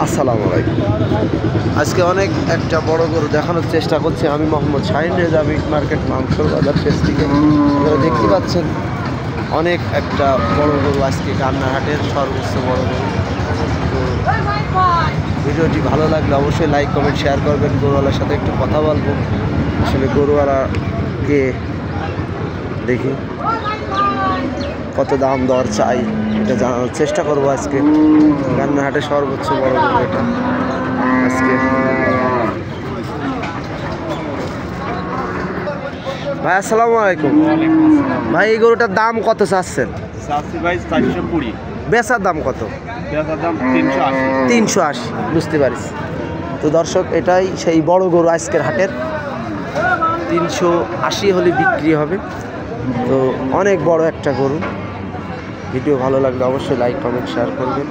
আসসালামু আলাইকুম। আজকে অনেক একটা বড় গরু দেখানোর চেষ্টা করছি আমি, মোহাম্মদ শাহিন রেজা, মিট মার্কেট মাংসর বাজার পেজ থেকে। আপনারা দেখতে পাচ্ছেন অনেক একটা বড় গরু আজকে কান্নাহাটের সর্বোচ্চ বড় গরু। তো ভিডিওটি ভালো লাগলে অবশ্যই লাইক কমেন্ট শেয়ার করবেন। গরুওয়ালার সাথে একটু কথা বলবো, আসলে গরুওয়ালাকে দেখি কত দাম দর চাই এটা জানানোর চেষ্টা করবো আজকে। কান্নাহাটে সর্বোচ্চ বড় গরু এটা আজকে। ভাই আসসালামু আলাইকুম। ভাই এই গরুটার দাম কত চাচ্ছেন? ভাই 420। বেচার দাম কত? বেচার দাম 380। 380, বুঝতে পারিস। তো দর্শক, এটাই সেই বড় গরু আজকের হাটের। 380 হলে বিক্রি হবে। তো অনেক বড় একটা গরু। ভিডিও ভালো লাগলে অবশ্যই লাইক কমেন্ট শেয়ার করবেন।